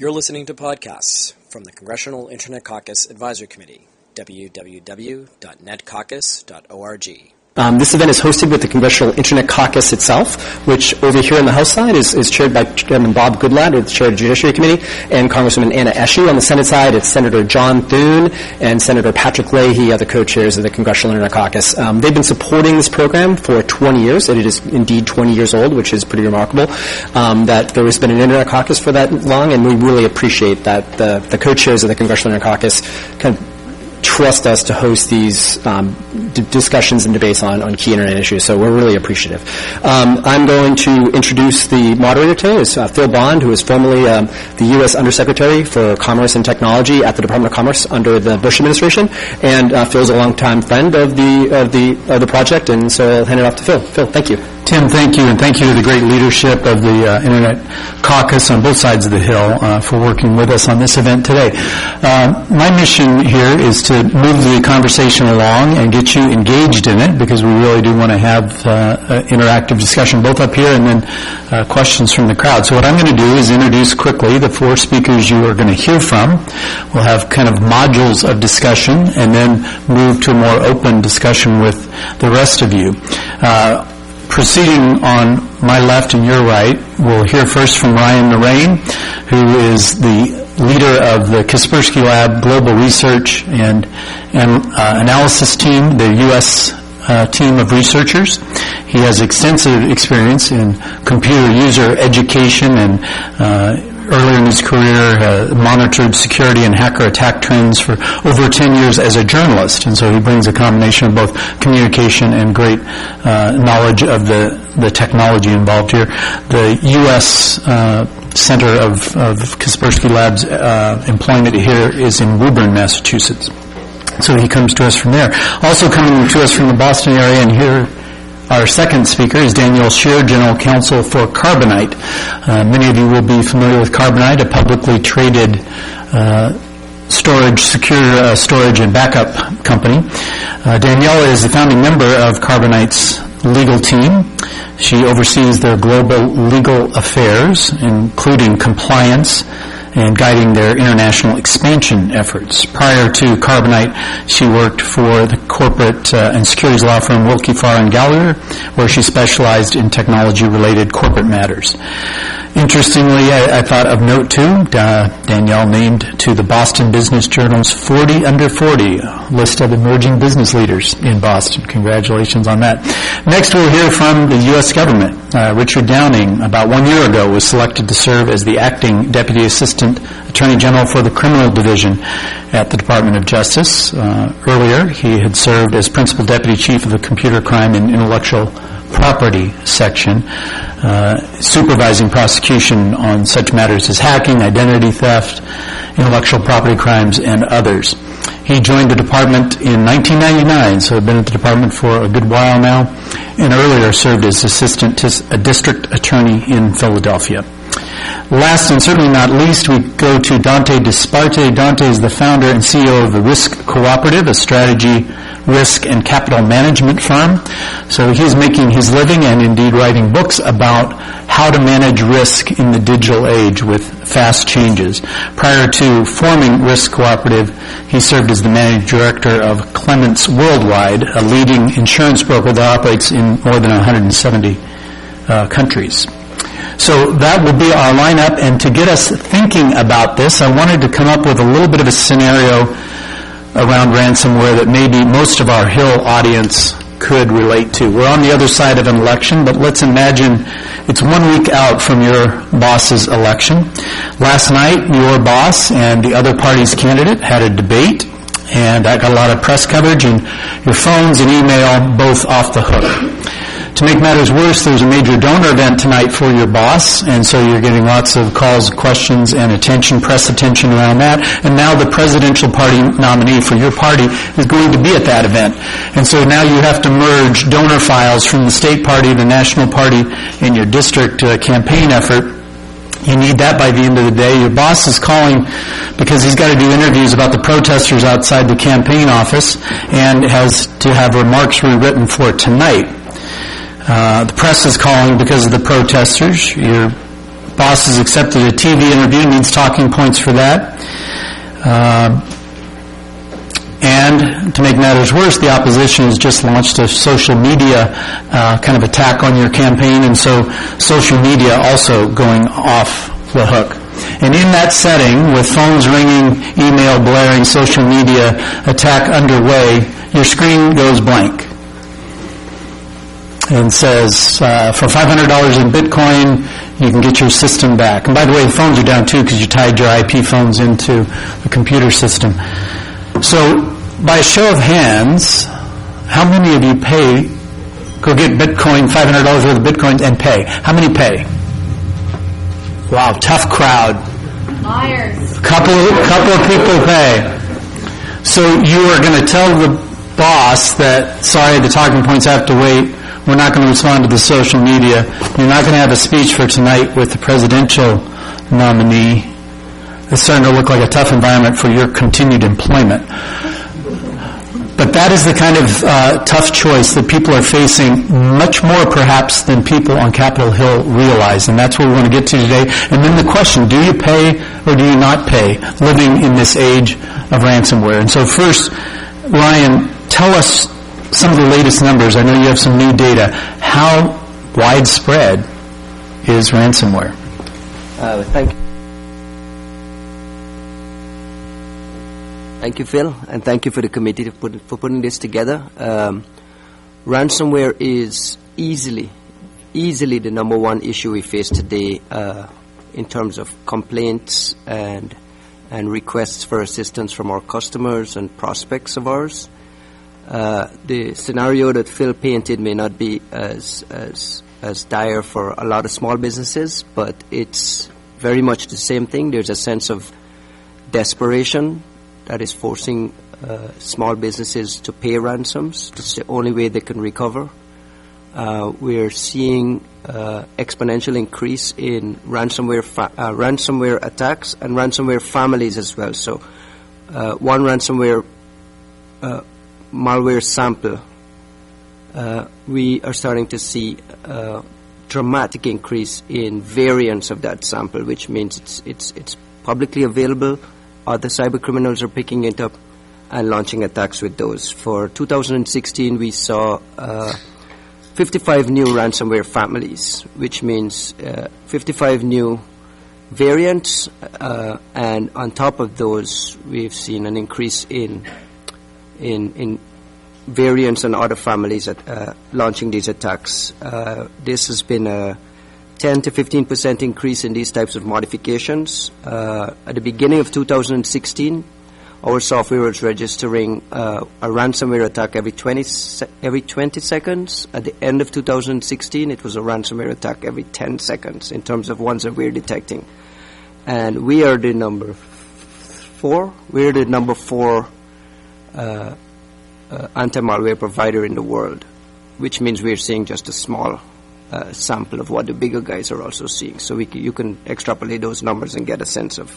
You're listening to podcasts from the Congressional Internet Caucus Advisory Committee, www.netcaucus.org. This event is hosted with the Congressional Internet Caucus itself, which over here on the House side is chaired by Chairman Bob Goodlatte, the chair of the Judiciary Committee, and Congresswoman Anna Eshoo. On the Senate side, it's Senator John Thune and Senator Patrick Leahy, the co-chairs of the Congressional Internet Caucus. They've been supporting this program for 20 years, and it is indeed 20 years old, which is pretty remarkable, that there has been an Internet Caucus for that long, and we really appreciate that the co-chairs of the Congressional Internet Caucus kind of trust us to host these discussions and debates on key Internet issues, so we're really appreciative. I'm going to introduce the moderator today, is Phil Bond, who is formerly the U.S. Undersecretary for Commerce and Technology at the Department of Commerce under the Bush administration, and Phil's a longtime friend of the project, and so I'll hand it off to Phil. Phil, thank you. Tim, thank you, and thank you to the great leadership of the Internet Caucus on both sides of the Hill for working with us on this event today. My mission here is to move the conversation along and get you engaged in it, because we really do want to have interactive discussion both up here and then questions from the crowd. So what I'm going to do is introduce quickly the four speakers you are going to hear from. We'll have kind of modules of discussion and then move to a more open discussion with the rest of you. Proceeding on my left and your right, we'll hear first from Ryan Narain, who is the leader of the Kaspersky Lab Global Research and Analysis Team, the U.S. Team of researchers. He has extensive experience in computer user education and earlier in his career monitored security and hacker attack trends for over 10 years as a journalist, and so he brings a combination of both communication and great knowledge of the technology involved here. The U.S. Center of Kaspersky Labs employment here is in Woburn, Massachusetts. So he comes to us from there. Also coming to us from the Boston area, and here our second speaker is Danielle Scheer, General Counsel for Carbonite. Many of you will be familiar with Carbonite, a publicly traded secure storage and backup company. Danielle is the founding member of Carbonite's legal team. She oversees their global legal affairs, including compliance and guiding their international expansion efforts. Prior to Carbonite, she worked for the corporate and securities law firm Wilkie Farr & Gallagher, where she specialized in technology-related corporate matters. Interestingly, I thought of note too, Danielle named to the Boston Business Journal's 40 Under 40 list of emerging business leaders in Boston. Congratulations on that. Next, we'll hear from the U.S. government. Richard Downing, about 1 year ago, was selected to serve as the acting Deputy Assistant Attorney General for the Criminal Division at the Department of Justice. Earlier, he had served as Principal Deputy Chief of the Computer Crime and Intellectual Property Section, supervising prosecution on such matters as hacking, identity theft, intellectual property crimes, and others. He joined the department in 1999, so had been at the department for a good while now, and earlier served as assistant to a district attorney in Philadelphia. Last and certainly not least, we go to Dante Disparte. Dante is the founder and CEO of the Risk Cooperative, a strategy, risk, and capital management firm. So he's making his living and indeed writing books about how to manage risk in the digital age with fast changes. Prior to forming Risk Cooperative, he served as the managing director of Clements Worldwide, a leading insurance broker that operates in more than 170 countries. So that will be our lineup, and to get us thinking about this, I wanted to come up with a little bit of a scenario around ransomware that maybe most of our Hill audience could relate to. We're on the other side of an election, but let's imagine it's 1 week out from your boss's election. Last night, your boss and the other party's candidate had a debate, and that got a lot of press coverage, and your phones and email both off the hook. To make matters worse, there's a major donor event tonight for your boss, and so you're getting lots of calls, questions, and press attention around that. And now the presidential party nominee for your party is going to be at that event. And so now you have to merge donor files from the state party, the national party, and your district campaign effort. You need that by the end of the day. Your boss is calling because he's got to do interviews about the protesters outside the campaign office and has to have remarks rewritten for tonight. The press is calling because of the protesters. Your boss has accepted a TV interview, needs talking points for that. And to make matters worse, the opposition has just launched a social media kind of attack on your campaign, and so social media also going off the hook. And in that setting, with phones ringing, email blaring, social media attack underway, your screen goes blank and says, for $500 in Bitcoin, you can get your system back. And by the way, the phones are down too because you tied your IP phones into the computer system. So, by a show of hands, how many of you go get Bitcoin, $500 worth of Bitcoin and pay? How many pay? Wow, tough crowd. Liars. Couple of people pay. So you are going to tell the boss that, sorry, the talking points have to wait. We're not going to respond to the social media. You're not going to have a speech for tonight with the presidential nominee. It's starting to look like a tough environment for your continued employment. But that is the kind of tough choice that people are facing, much more perhaps than people on Capitol Hill realize. And that's what we want to get to today. And then the question, do you pay or do you not pay living in this age of ransomware? And so first, Ryan, tell us some of the latest numbers. I know you have some new data. How widespread is ransomware? Thank you. Thank you, Phil, and thank you for the committee for putting this together. Ransomware is easily the number one issue we face today in terms of complaints and requests for assistance from our customers and prospects of ours. The scenario that Phil painted may not be as dire for a lot of small businesses, but it's very much the same thing. There's a sense of desperation that is forcing small businesses to pay ransoms. It's the only way they can recover. We're seeing exponential increase in ransomware attacks and ransomware families as well. So one ransomware malware sample, we are starting to see dramatic increase in variants of that sample, which means it's publicly available. Other cyber criminals are picking it up and launching attacks with those. For 2016, we saw 55 new ransomware families, which means 55 new variants, and on top of those, we've seen an increase in variants and other families launching these attacks. This has been a 10 to 15% increase in these types of modifications. At the beginning of 2016, our software was registering a ransomware attack every 20 seconds. At the end of 2016, it was a ransomware attack every 10 seconds in terms of ones that we're detecting. And we are the number 4. We're the number 4 anti-malware provider in the world, which means we're seeing just a small sample of what the bigger guys are also seeing. So you can extrapolate those numbers and get a sense of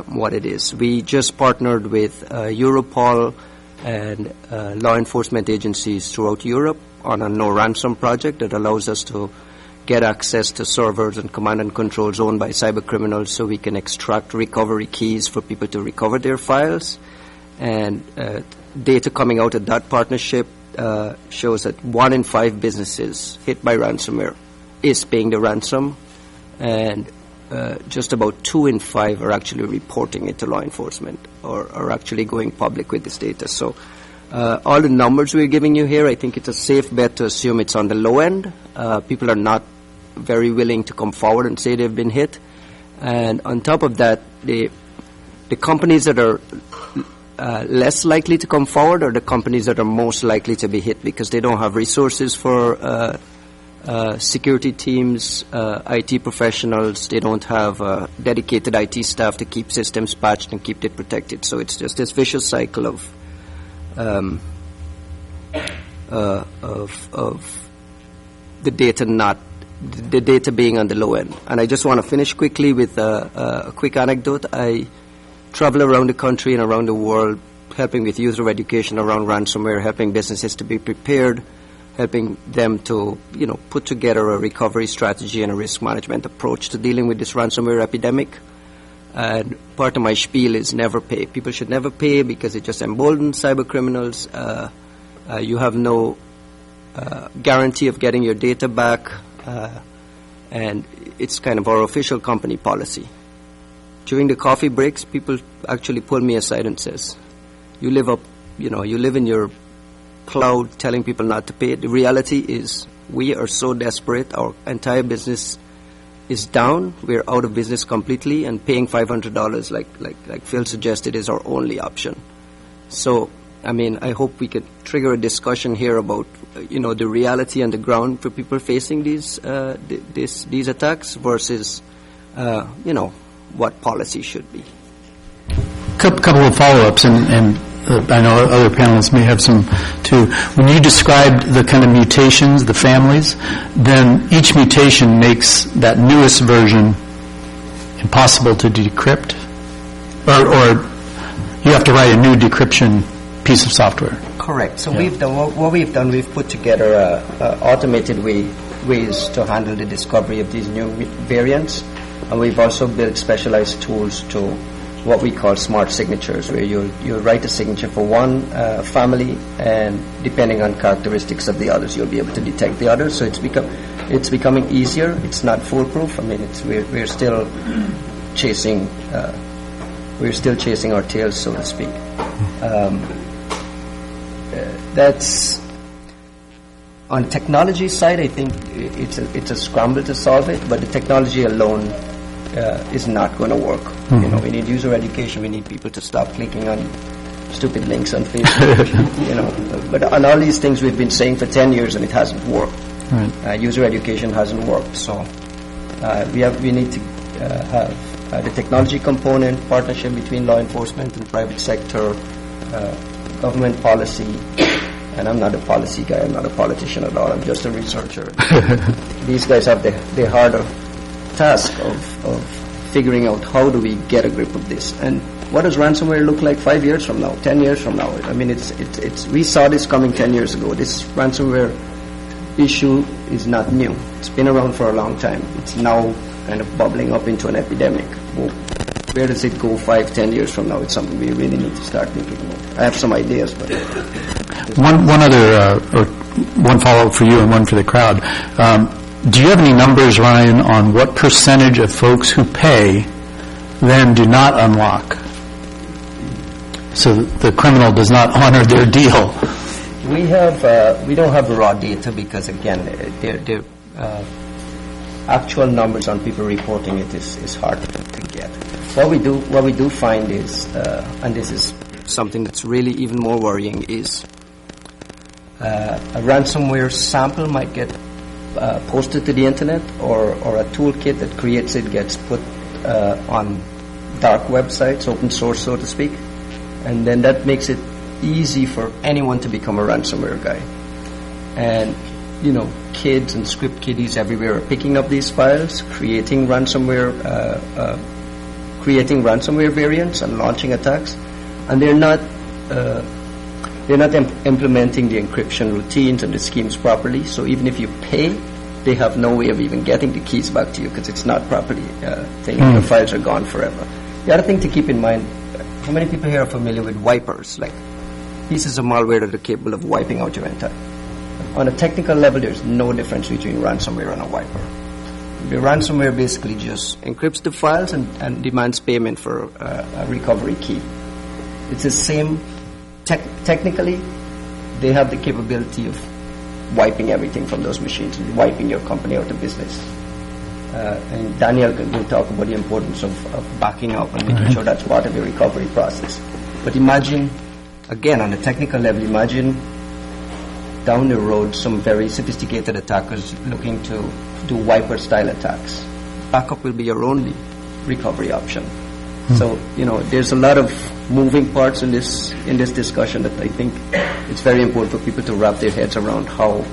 what it is. We just partnered with Europol and law enforcement agencies throughout Europe on a no ransom project that allows us to get access to servers and command and controls owned by cyber criminals so we can extract recovery keys for people to recover their files. And data coming out of that partnership shows that 1 in 5 businesses hit by ransomware is paying the ransom, and just about 2 in 5 are actually reporting it to law enforcement or are actually going public with this data. So all the numbers we're giving you here, I think it's a safe bet to assume it's on the low end. People are not very willing to come forward and say they've been hit. And on top of that, the companies that are less likely to come forward are the companies that are most likely to be hit because they don't have resources for security teams, IT professionals. They don't have dedicated IT staff to keep systems patched and keep it protected. So it's just this vicious cycle of the data being on the low end. And I just want to finish quickly with a quick anecdote. I travel around the country and around the world helping with user education around ransomware, helping businesses to be prepared helping them to, put together a recovery strategy and a risk management approach to dealing with this ransomware epidemic. And part of my spiel is never pay. People should never pay because it just emboldens cyber criminals. You have no guarantee of getting your data back, and it's kind of our official company policy. During the coffee breaks, people actually pull me aside and says, you live in your cloud telling people not to pay. The reality is we are so desperate, our entire business is down, we're out of business completely, and paying $500 like Phil suggested is our only option. So, I hope we could trigger a discussion here about, the reality on the ground for people facing these attacks versus, what policy should be. Couple of follow-ups, and I know other panelists may have some too. When you described the kind of mutations, the families, then each mutation makes that newest version impossible to decrypt, or you have to write a new decryption piece of software. Correct. So we've put together automated ways to handle the discovery of these new variants, and we've also built specialized tools to what we call smart signatures, where you write a signature for one family, and depending on characteristics of the others, you'll be able to detect the others. So it's becoming easier. It's not foolproof. We're still chasing our tails, so to speak. That's on technology side. I think it's a scramble to solve it, but the technology alone is not going to work. We need user education. We need people to stop clicking on stupid links on Facebook. But on all these things we've been saying for 10 years and it hasn't worked. Right. User education hasn't worked. So we need to have the technology component, partnership between law enforcement and private sector, government policy. And I'm not a policy guy. I'm not a politician at all. I'm just a researcher. These guys have the harder task of figuring out how do we get a grip of this, and what does ransomware look like 5 years from now, 10 years from now. It's we saw this coming 10 years ago. This ransomware issue is not new. It's been around for a long time. It's now kind of bubbling up into an epidemic. Well, where does it go 5-10 years from now? It's something we really need to start thinking about. I have some ideas, but one follow-up for you and one for the crowd. Do you have any numbers, Ryan, on what percentage of folks who pay then do not unlock? So the criminal does not honor their deal. We don't have raw data because, again, their actual numbers on people reporting it is hard to get. What we do find is, and this is something that's really even more worrying, is a ransomware sample might get posted to the internet, or a toolkit that creates it gets put on dark websites, open source, so to speak, and then that makes it easy for anyone to become a ransomware guy. And kids and script kiddies everywhere are picking up these files, creating ransomware variants and launching attacks, and they're not implementing the encryption routines and the schemes properly. So even if you pay, they have no way of even getting the keys back to you because it's not properly Your files are gone forever. The other thing to keep in mind, how many people here are familiar with wipers, like pieces of malware that are capable of wiping out your entire? On a technical level, there's no difference between ransomware and a wiper. The ransomware basically just encrypts the files and demands payment for a recovery key. It's the same. Technically, they have the capability of wiping everything from those machines, and wiping your company out of business. And Daniel will talk about the importance of backing up and making sure that's part of the recovery process. But imagine, again, on a technical level, imagine down the road some very sophisticated attackers looking to do wiper-style attacks. Backup will be your only recovery option. So, there's a lot of moving parts in this discussion that I think it's very important for people to wrap their heads around how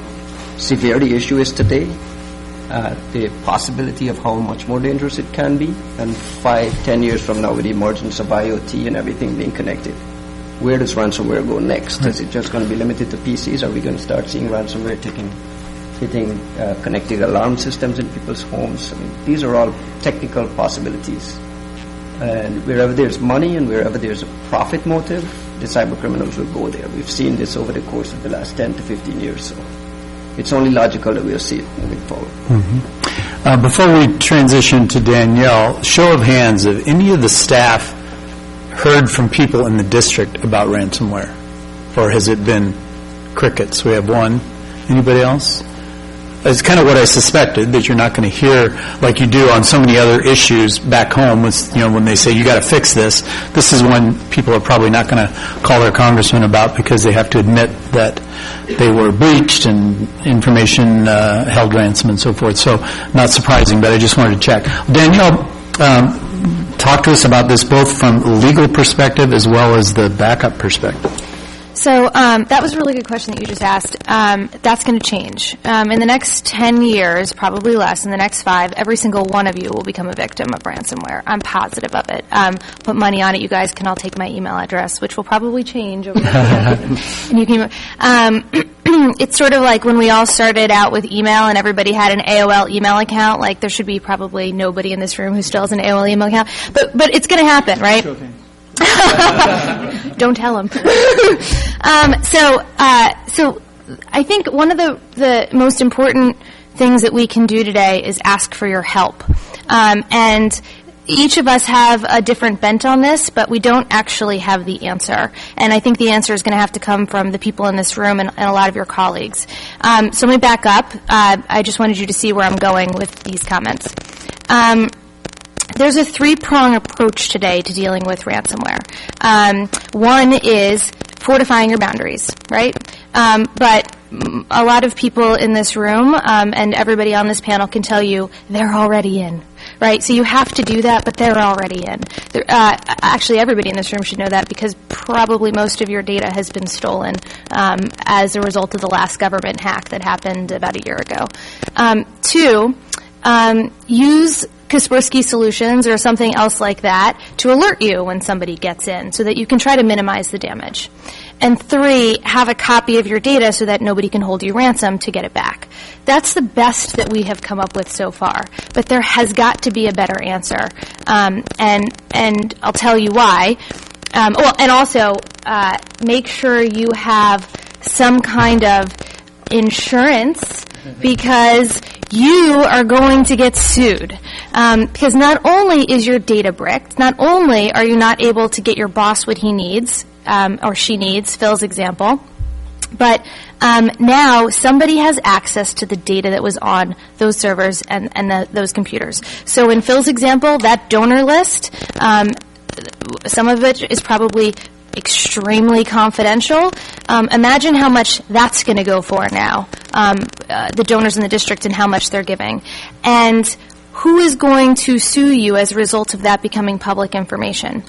severe the issue is today, the possibility of how much more dangerous it can be, and 5-10 years from now with the emergence of IoT and everything being connected. where does ransomware go next? Is it just going to be limited to PCs? Are we going to start seeing ransomware hitting connected alarm systems in people's homes? I mean, these are all technical possibilities. And wherever there's money and wherever there's a profit motive, the cyber criminals will go there. We've seen this over the course of the last 10 to 15 years. So it's only logical that we'll see it moving forward. Mm-hmm. Before we transition to Danielle, show of hands, have any of the staff heard from people in the district about ransomware? Or has it been crickets? We have one. Anybody else? It's kind of what I suspected, that you're not going to hear like you do on so many other issues back home with, when they say you got to fix this. This is one people are probably not going to call their congressman about because they have to admit that they were breached and information held ransom and so forth. So not surprising, but I just wanted to check. Danielle, talk to us about this both from a legal perspective as well as the backup perspective. So that was a really good question that you just asked. That's going to change. In the next 10 years, probably less, in the next 5, every single one of you will become a victim of ransomware. I'm positive of it. Put money on it. You guys can all take my email address, which will probably change over the years. And you can, it's sort of like when we all started out with email and everybody had an AOL email account. Like there should be probably nobody in this room who still has an AOL email account. But it's going to happen, right? Okay. Don't tell him. So I think one of the most important things that we can do today is ask for your help. And each of us have a different bent on this, but we don't actually have the answer. And I think the answer is going to have to come from the people in this room and a lot of your colleagues. So let me back up. I just wanted you to see where I'm going with these comments. There's a 3-prong approach today to dealing with ransomware. One is fortifying your boundaries, right? But a lot of people in this room and everybody on this panel can tell you they're already in, right? So you have to do that, but they're already in. Actually, everybody in this room should know that because probably most of your data has been stolen as a result of the last government hack that happened about a year ago. 2, use Kaspersky Solutions or something else like that to alert you when somebody gets in so that you can try to minimize the damage. And 3, have a copy of your data so that nobody can hold you ransom to get it back. That's the best that we have come up with so far. But there has got to be a better answer. And I'll tell you why. And also, make sure you have some kind of insurance because you are going to get sued. Because not only is your data bricked, not only are you not able to get your boss what he needs, or she needs, Phil's example, but now somebody has access to the data that was on those servers and those computers. So in Phil's example, that donor list, some of it is probably extremely confidential. Imagine how much that's going to go for now, the donors in the district and how much they're giving. And who is going to sue you as a result of that becoming public information?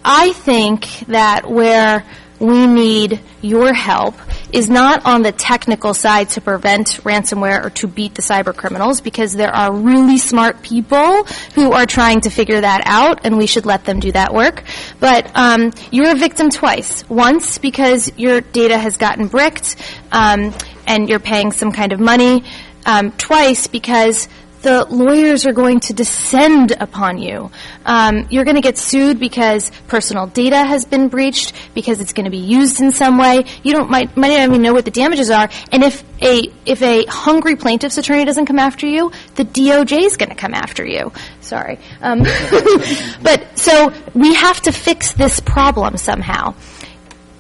I think that where we need your help is not on the technical side to prevent ransomware or to beat the cyber criminals, because there are really smart people who are trying to figure that out, and we should let them do that work. But you're a victim twice. Once because your data has gotten bricked and you're paying some kind of money. Twice because the lawyers are going to descend upon you. You're going to get sued because personal data has been breached, because it's going to be used in some way. You might not even know what the damages are. And if a hungry plaintiff's attorney doesn't come after you, the DOJ is going to come after you. Sorry. But so we have to fix this problem somehow.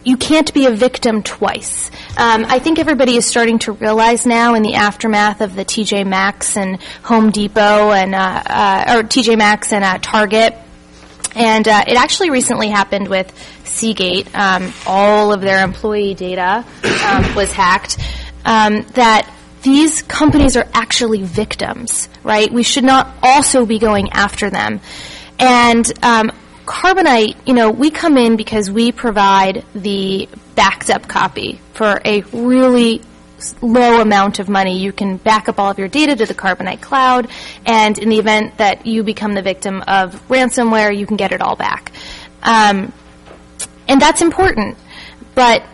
You can't be a victim twice. I think everybody is starting to realize now in the aftermath of the TJ Maxx and Home Depot and or TJ Maxx and Target. And it actually recently happened with Seagate. All of their employee data was hacked. That these companies are actually victims, right? We should not also be going after them. And Carbonite, we come in because we provide the backed up copy for a really low amount of money. You can back up all of your data to the Carbonite cloud, and in the event that you become the victim of ransomware, you can get it all back. And that's important. But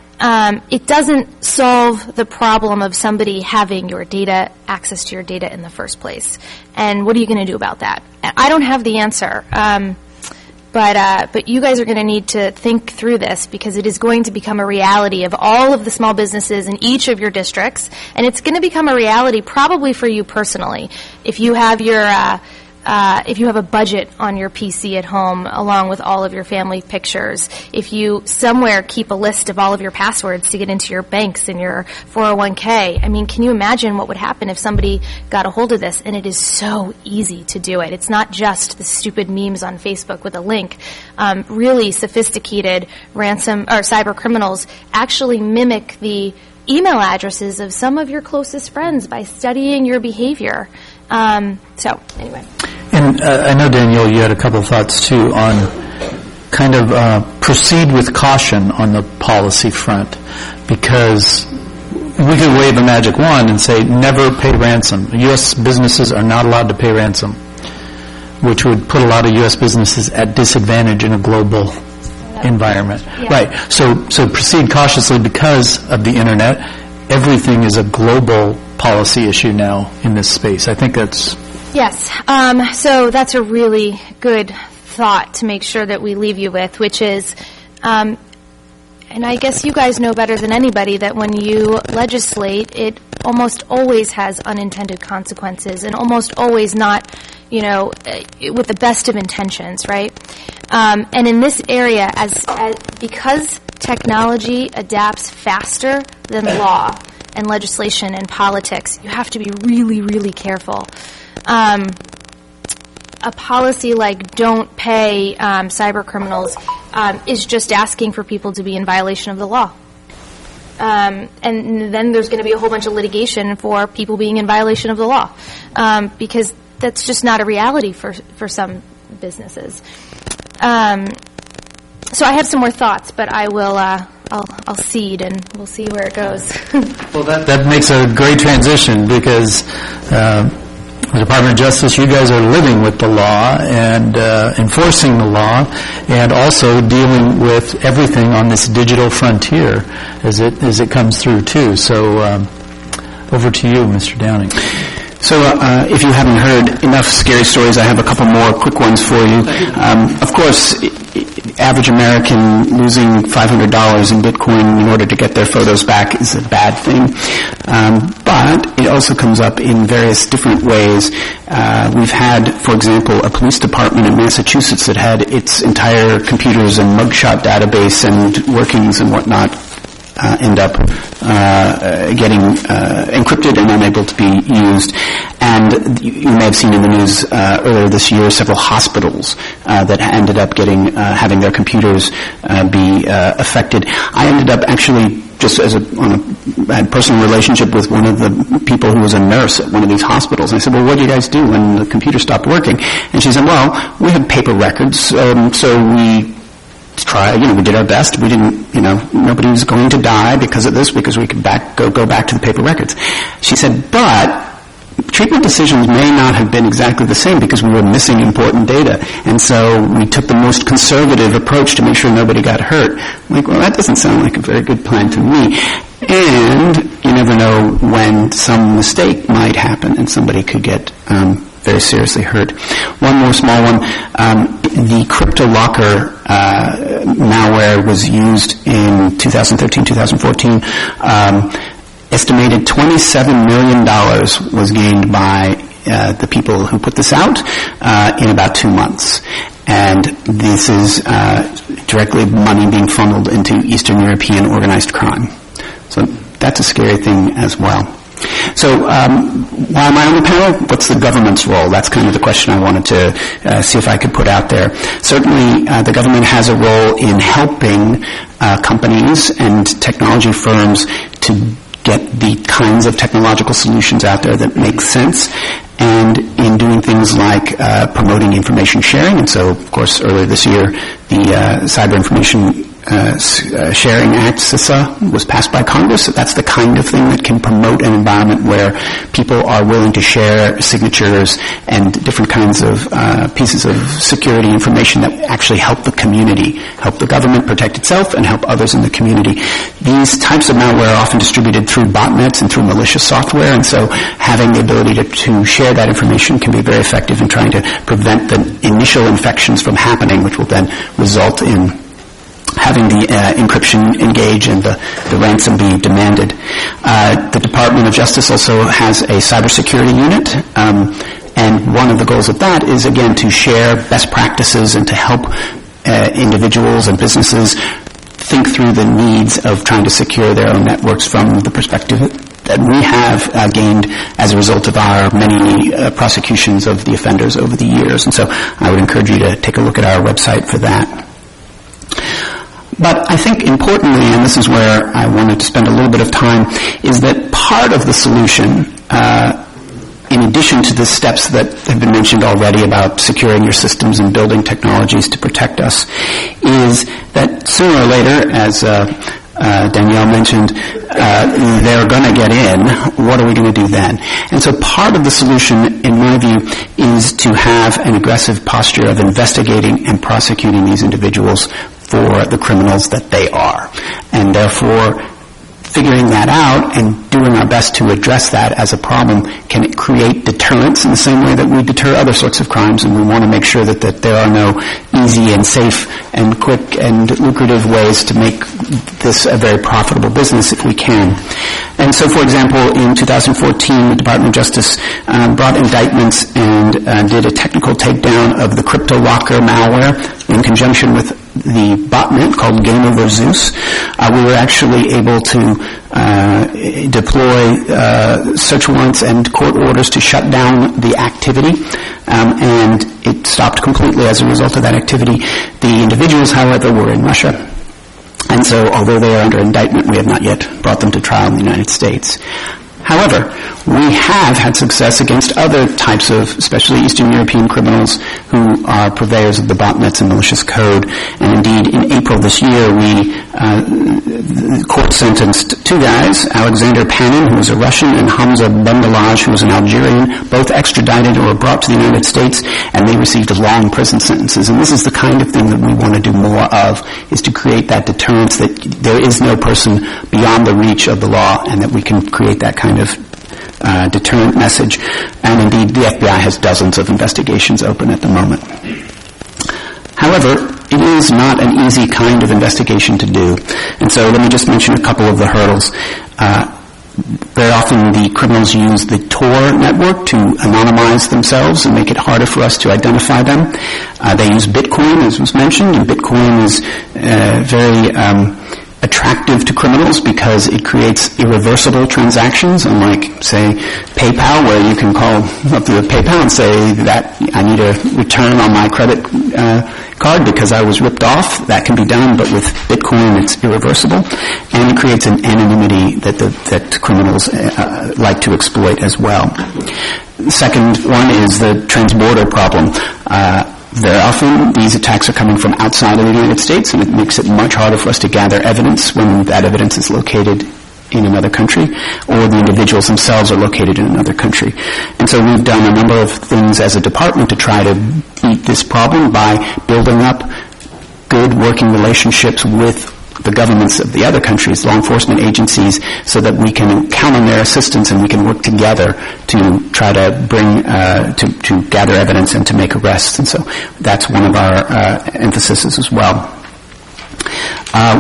it doesn't solve the problem of somebody having your data, access to your data in the first place. And what are you going to do about that? I don't have the answer. But you guys are going to need to think through this, because it is going to become a reality of all of the small businesses in each of your districts, and it's going to become a reality probably for you personally. If you have if you have a budget on your PC at home along with all of your family pictures, if you somewhere keep a list of all of your passwords to get into your banks and your 401k, I mean, can you imagine what would happen if somebody got a hold of this? And it is so easy to do it. It's not just the stupid memes on Facebook with a link. Really sophisticated cyber criminals actually mimic the email addresses of some of your closest friends by studying your behavior. So, anyway. And I know, Danielle, you had a couple of thoughts, too, on kind of proceed with caution on the policy front, because we could wave a magic wand and say never pay ransom. U.S. businesses are not allowed to pay ransom, which would put a lot of U.S. businesses at disadvantage in a global environment. Yeah. Right. So proceed cautiously because of the Internet. Everything is a global policy issue now in this space. I think that's... Yes. So that's a really good thought to make sure that we leave you with, which is, and I guess you guys know better than anybody that when you legislate, it almost always has unintended consequences, and almost always not, with the best of intentions, right? And in this area, because technology adapts faster than law and legislation and politics, you have to be really, really careful. A policy like don't pay cyber criminals is just asking for people to be in violation of the law. And then there's going to be a whole bunch of litigation for people being in violation of the law, because that's just not a reality for some businesses. So I have some more thoughts, but I will I'll cede, and we'll see where it goes. Well, that makes a great transition, because the Department of Justice, you guys are living with the law and enforcing the law, and also dealing with everything on this digital frontier as it comes through too. So over to you, Mr. Downing. So if you haven't heard enough scary stories, I have a couple more quick ones for you. Of course, average American losing $500 in Bitcoin in order to get their photos back is a bad thing. But it also comes up in various different ways. We've had, for example, a police department in Massachusetts that had its entire computers and mugshot database and workings and whatnot end up getting encrypted and unable to be used. And you may have seen in the news earlier this year several hospitals that ended up having their computers be affected. I ended up actually just I had a personal relationship with one of the people who was a nurse at one of these hospitals. And I said, well, what do you guys do when the computer stopped working? And she said, well, we have paper records, so we we did our best. We didn't, nobody was going to die because of this, because we could go back to the paper records. She said, but treatment decisions may not have been exactly the same because we were missing important data. And so we took the most conservative approach to make sure nobody got hurt. I'm like, well, that doesn't sound like a very good plan to me. And you never know when some mistake might happen and somebody could get very seriously hurt. One more small one. The CryptoLocker malware was used in 2013, 2014. Estimated $27 million was gained by the people who put this out in about 2 months. And this is directly money being funneled into Eastern European organized crime. So that's a scary thing as well. So why am I on the panel? What's the government's role? That's kind of the question I wanted to see if I could put out there. Certainly the government has a role in helping companies and technology firms to get the kinds of technological solutions out there that make sense, and in doing things like promoting information sharing. And so, of course, earlier this year, the Cyber Information Sharing Act, CISA, was passed by Congress. That's the kind of thing that can promote an environment where people are willing to share signatures and different kinds of pieces of security information that actually help the community, help the government protect itself, and help others in the community. These types of malware are often distributed through botnets and through malicious software, and so having the ability to share that information can be very effective in trying to prevent the initial infections from happening, which will then result in having the encryption engage and the ransom be demanded. The Department of Justice also has a cybersecurity unit, and one of the goals of that is, again, to share best practices and to help individuals and businesses think through the needs of trying to secure their own networks from the perspective that we have gained as a result of our many prosecutions of the offenders over the years. And so I would encourage you to take a look at our website for that. But I think importantly, and this is where I wanted to spend a little bit of time, is that part of the solution, in addition to the steps that have been mentioned already about securing your systems and building technologies to protect us, is that sooner or later, as Danielle mentioned, they're going to get in. What are we going to do then? And so part of the solution, in my view, is to have an aggressive posture of investigating and prosecuting these individuals for the criminals that they are. And therefore, figuring that out and doing our best to address that as a problem can create deterrence in the same way that we deter other sorts of crimes, and we want to make sure that there are no easy and safe and quick and lucrative ways to make this a very profitable business if we can. And so, for example, in 2014, the Department of Justice brought indictments and did a technical takedown of the CryptoLocker malware in conjunction with the botnet called Game Over Zeus. We were actually able to deploy search warrants and court orders to shut down the activity, and it stopped completely as a result of that activity. The individuals, however, were in Russia, and so although they are under indictment, we have not yet brought them to trial in the United States. However, we have had success against other types of, especially Eastern European criminals who are purveyors of the botnets and malicious code. And indeed, in April this year, the court sentenced two guys, Alexander Panin, who was a Russian, and Hamza Bendalaj, who was an Algerian, both extradited or brought to the United States, and they received long prison sentences. And this is the kind of thing that we want to do more of, is to create that deterrence that there is no person beyond the reach of the law, and that we can create that kind of deterrent message. And indeed, the FBI has dozens of investigations open at the moment. However, it is not an easy kind of investigation to do. And so let me just mention a couple of the hurdles. Very often the criminals use the Tor network to anonymize themselves and make it harder for us to identify them. They use Bitcoin, as was mentioned, and Bitcoin is very attractive to criminals because it creates irreversible transactions, unlike, say, PayPal, where you can call up to PayPal and say that I need a return on my credit card because I was ripped off. That can be done, but with Bitcoin it's irreversible, and it creates an anonymity that criminals like to exploit as well. The second one is the transborder problem. Very often, these attacks are coming from outside of the United States, and it makes it much harder for us to gather evidence when that evidence is located in another country, or the individuals themselves are located in another country. And so we've done a number of things as a department to try to beat this problem by building up good working relationships with the governments of the other countries, law enforcement agencies, so that we can count on their assistance and we can work together to try to bring, to gather evidence and to make arrests. And so that's one of our emphases as well.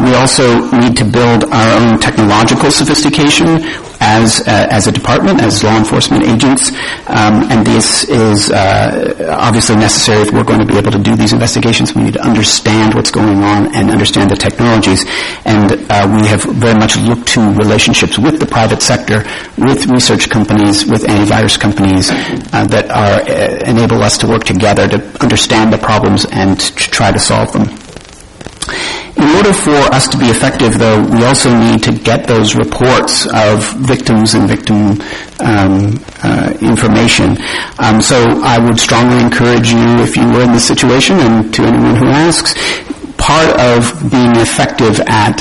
We also need to build our own technological sophistication as a department, as law enforcement agents, and this is obviously necessary if we're going to be able to do these investigations. We need to understand what's going on and understand the technologies, and we have very much looked to relationships with the private sector, with research companies, with antivirus companies that enable us to work together to understand the problems and to try to solve them. In order for us to be effective, though, we also need to get those reports of victims and victim information. So I would strongly encourage you, if you were in this situation, and to anyone who asks, part of being effective at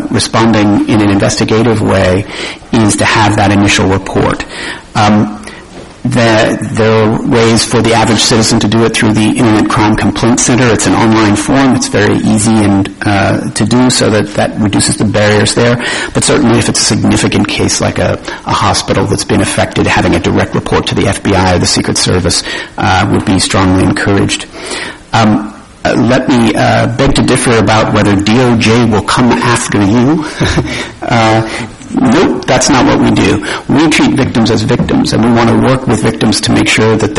responding in an investigative way is to have that initial report. There are ways for the average citizen to do it through the Internet Crime Complaint Center. It's an online form. It's very easy and to do, so that reduces the barriers there. But certainly if it's a significant case like a hospital that's been affected, having a direct report to the FBI or the Secret Service would be strongly encouraged. Let me beg to differ about whether DOJ will come after you. Nope, that's not what we do. We treat victims as victims, and we want to work with victims to make sure that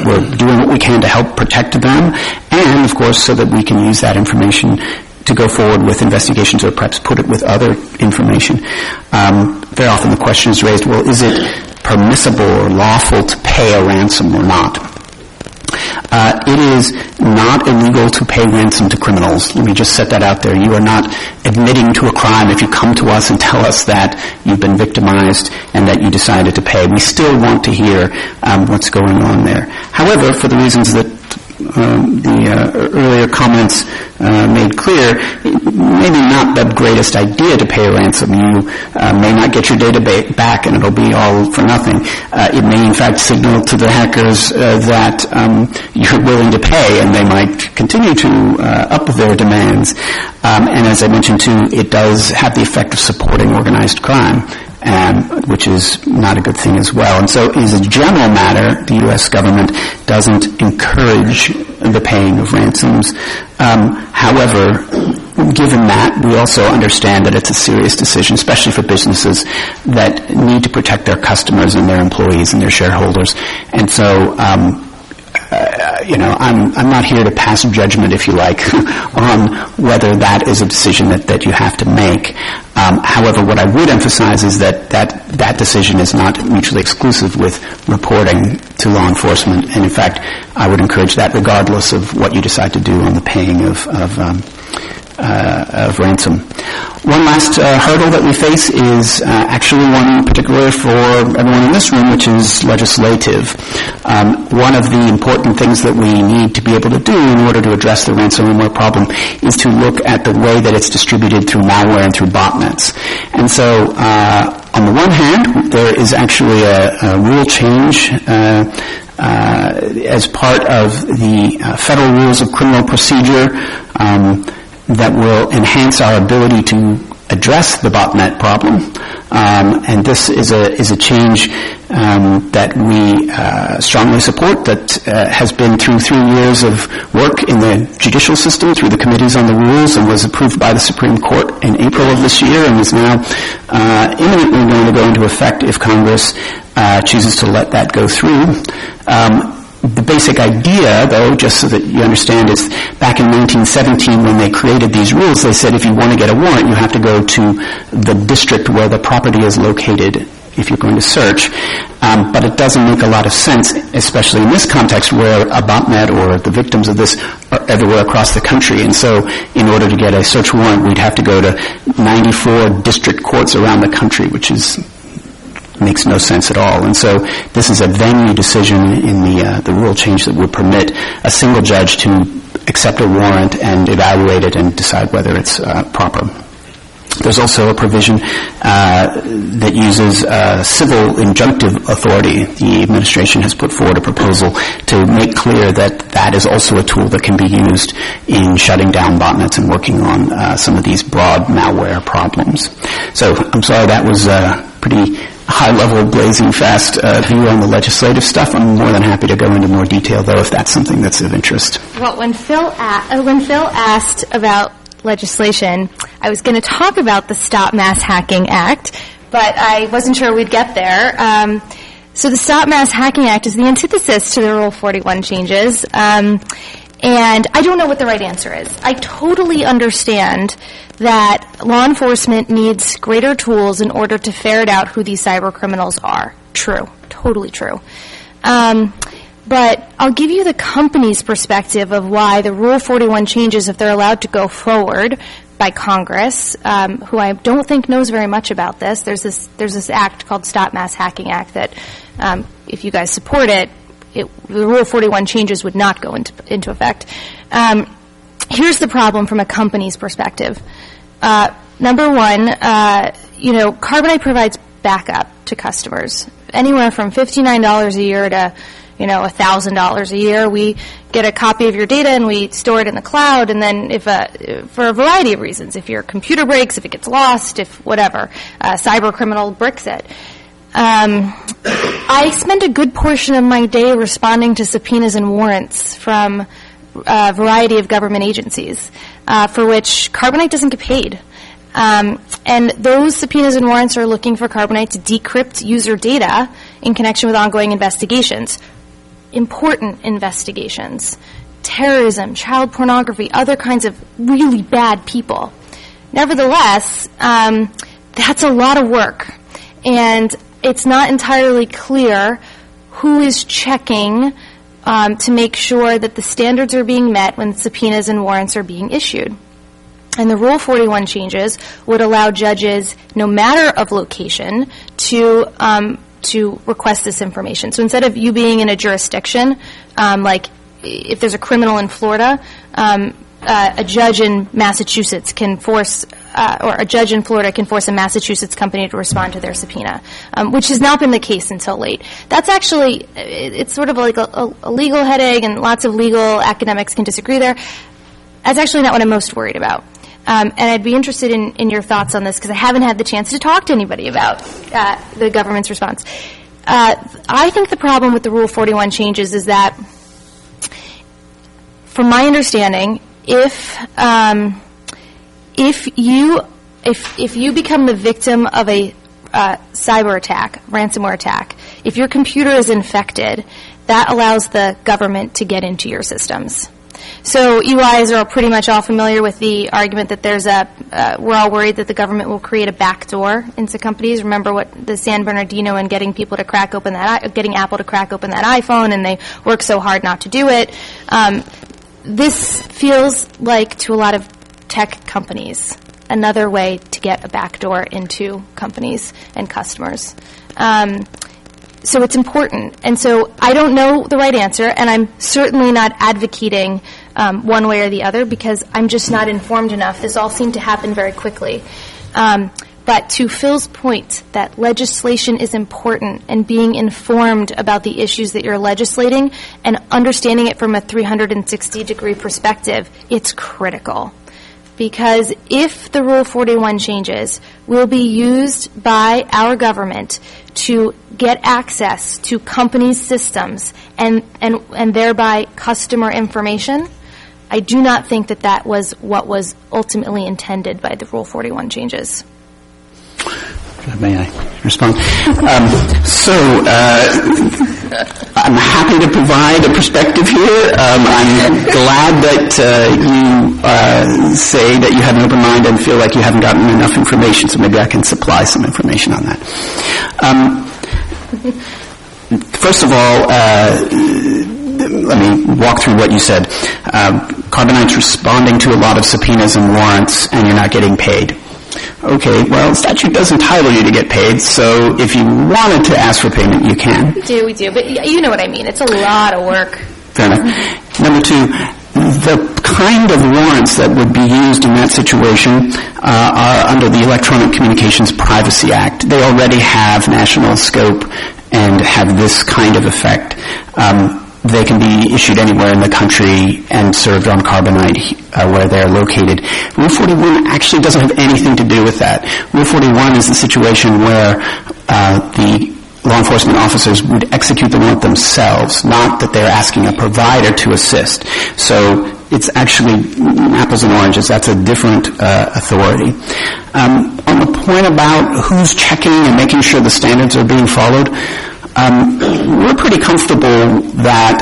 we're doing what we can to help protect them, and, of course, so that we can use that information to go forward with investigations or perhaps put it with other information. Very often the question is raised, well, is it permissible or lawful to pay a ransom or not? It is not illegal to pay ransom to criminals. Let me just set that out there. You are not admitting to a crime if you come to us and tell us that you've been victimized and that you decided to pay. We still want to hear what's going on there. However, for the reasons that the earlier comments made clear, maybe not the greatest idea to pay a ransom. You may not get your data back and it'll be all for nothing. It may in fact signal to the hackers that you're willing to pay, and they might continue to up their demands. And as I mentioned too, it does have the effect of supporting organized crime, which is not a good thing as well. And so as a general matter, the U.S. government doesn't encourage the paying of ransoms. However, given that, we also understand that it's a serious decision, especially for businesses that need to protect their customers and their employees and their shareholders. And so, I'm not here to pass judgment, if you like, on whether that is a decision that you have to make. However, what I would emphasize is that decision is not mutually exclusive with reporting to law enforcement, and in fact, I would encourage that regardless of what you decide to do on the paying of ransom. One last hurdle that we face is actually one in particular for everyone in this room, which is legislative. One of the important things that we need to be able to do in order to address the ransomware problem is to look at the way that it's distributed through malware and through botnets. And so, on the one hand, there is actually a rule change as part of the Federal Rules of Criminal Procedure that will enhance our ability to address the botnet problem. And this is a change that we strongly support, that has been through 3 years of work in the judicial system through the committees on the rules, and was approved by the Supreme Court in April of this year, and is now imminently going to go into effect if Congress chooses to let that go through. The basic idea, though, just so that you understand, is back in 1917 when they created these rules, they said if you want to get a warrant, you have to go to the district where the property is located if you're going to search. But it doesn't make a lot of sense, especially in this context where a botnet or the victims of this are everywhere across the country. And so in order to get a search warrant, we'd have to go to 94 district courts around the country, which makes no sense at all. And so this is a venue decision in the rule change that would permit a single judge to accept a warrant and evaluate it and decide whether it's proper. There's also a provision that uses civil injunctive authority. The administration has put forward a proposal to make clear that that is also a tool that can be used in shutting down botnets and working on some of these broad malware problems. So I'm sorry, that was pretty high-level, blazing fast view on the legislative stuff. I'm more than happy to go into more detail, though, if that's something that's of interest. Well, when Phil asked about legislation, I was going to talk about the Stop Mass Hacking Act, but I wasn't sure we'd get there. So the Stop Mass Hacking Act is the antithesis to the Rule 41 changes, and I don't know what the right answer is. I totally understand that law enforcement needs greater tools in order to ferret out who these cyber criminals are. True. Totally true. But I'll give you the company's perspective of why the Rule 41 changes, if they're allowed to go forward by Congress, who I don't think knows very much about this. There's this act called Stop Mass Hacking Act that, if you guys support it, the Rule 41 changes would not go into effect. Here's the problem from a company's perspective. Number one, Carbonite provides backup to customers, anywhere from $59 a year to $1,000 a year. We get a copy of your data and we store it in the cloud, and then if for a variety of reasons, if your computer breaks, if it gets lost, if whatever, cyber criminal bricks it. I spend a good portion of my day responding to subpoenas and warrants from a variety of government agencies, for which Carbonite doesn't get paid. And those subpoenas and warrants are looking for Carbonite to decrypt user data in connection with ongoing investigations. Important investigations. Terrorism, child pornography, other kinds of really bad people. Nevertheless, that's a lot of work. And it's not entirely clear who is checking to make sure that the standards are being met when subpoenas and warrants are being issued. And the Rule 41 changes would allow judges, no matter of location, to request this information. So instead of you being in a jurisdiction, like if there's a criminal in Florida, a judge in Massachusetts can force, or a judge in Florida can force a Massachusetts company to respond to their subpoena, which has not been the case until late. That's actually, it's sort of like a legal headache, and lots of legal academics can disagree there. That's actually not what I'm most worried about. And I'd be interested in your thoughts on this, because I haven't had the chance to talk to anybody about the government's response. I think the problem with the Rule 41 changes is that, from my understanding, if you become the victim of a cyber attack, ransomware attack, if your computer is infected, that allows the government to get into your systems. So you guys are pretty much all familiar with the argument that there's we're all worried that the government will create a backdoor into companies. Remember what the San Bernardino and getting Apple to crack open that iPhone, and they work so hard not to do it. This feels like, to a lot of tech companies, another way to get a backdoor into companies and customers. So it's important. And so I don't know the right answer, and I'm certainly not advocating one way or the other, because I'm just not informed enough. This all seemed to happen very quickly. But to Phil's point that legislation is important, and being informed about the issues that you're legislating and understanding it from a 360-degree perspective, it's critical. Because if the Rule 41 changes will be used by our government to get access to companies' systems and thereby customer information, I do not think that was what was ultimately intended by the Rule 41 changes. May I respond? I'm happy to provide a perspective here. I'm glad that you say that you have an open mind and feel like you haven't gotten enough information, so maybe I can supply some information on that. First of all, let me walk through what you said. Carbonite's responding to a lot of subpoenas and warrants, and you're not getting paid. Okay, well, the statute does entitle you to get paid, so if you wanted to ask for payment, you can. We do, but you know what I mean. It's a lot of work. Fair enough. Number two, the kind of warrants that would be used in that situation are under the Electronic Communications Privacy Act. They already have national scope and have this kind of effect. They can be issued anywhere in the country and served on Carbonite where they're located. Rule 41 actually doesn't have anything to do with that. Rule 41 is the situation where the law enforcement officers would execute the warrant themselves, not that they're asking a provider to assist. So it's actually apples and oranges. That's a different authority. On the point about who's checking and making sure the standards are being followed, we're pretty comfortable that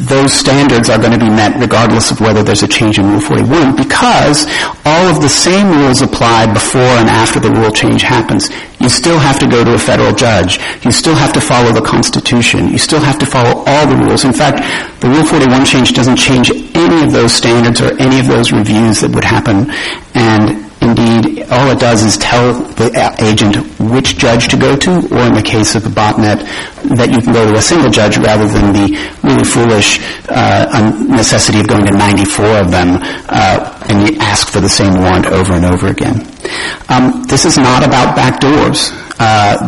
those standards are going to be met regardless of whether there's a change in Rule 41, because all of the same rules apply before and after the rule change happens. You still have to go to a federal judge. You still have to follow the Constitution. You still have to follow all the rules. In fact, the Rule 41 change doesn't change any of those standards or any of those reviews that would happen. And indeed, all it does is tell the agent which judge to go to, or in the case of the botnet, that you can go to a single judge rather than the really foolish necessity of going to 94 of them and you ask for the same warrant over and over again. This is not about backdoors.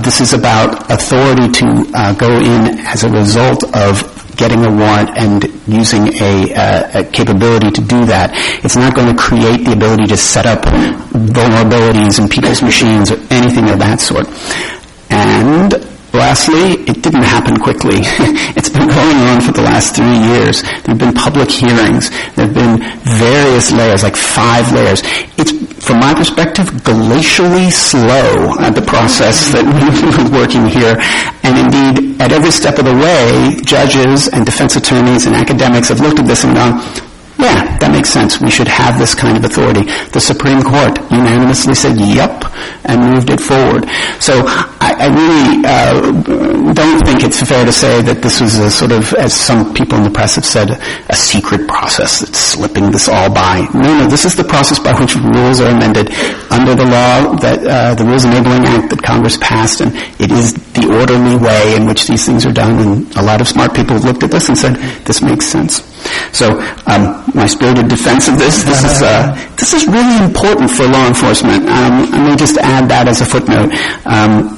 This is about authority to go in as a result of getting a warrant and using a capability to do that. It's not going to create the ability to set up vulnerabilities in people's machines or anything of that sort. And lastly, it didn't happen quickly. It's been going on for the last 3 years. There have been public hearings. There have been various layers, like 5 layers. It's, from my perspective, glacially slow, the process that we've been working here. And indeed, at every step of the way, judges and defense attorneys and academics have looked at this and gone, yeah, that makes sense. We should have this kind of authority. The Supreme Court unanimously said, yep, and moved it forward. So I really don't think it's fair to say that this was a sort of, as some people in the press have said, a secret process that's slipping this all by. No, this is the process by which rules are amended under the law, that the Rules Enabling Act that Congress passed, and it is the orderly way in which these things are done, and a lot of smart people have looked at this and said, this makes sense. So, my spirited defense of this is really important for law enforcement. Let me just add that as a footnote.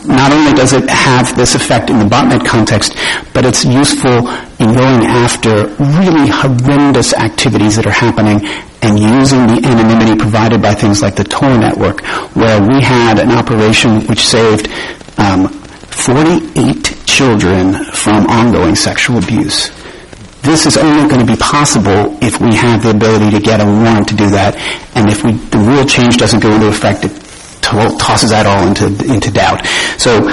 Not only does it have this effect in the botnet context, but it's useful in going after really horrendous activities that are happening and using the anonymity provided by things like the Tor network, where we had an operation which saved 48 children from ongoing sexual abuse. This is only going to be possible if we have the ability to get a warrant to do that, and if the rule change doesn't go into effect, it tosses that all into doubt. So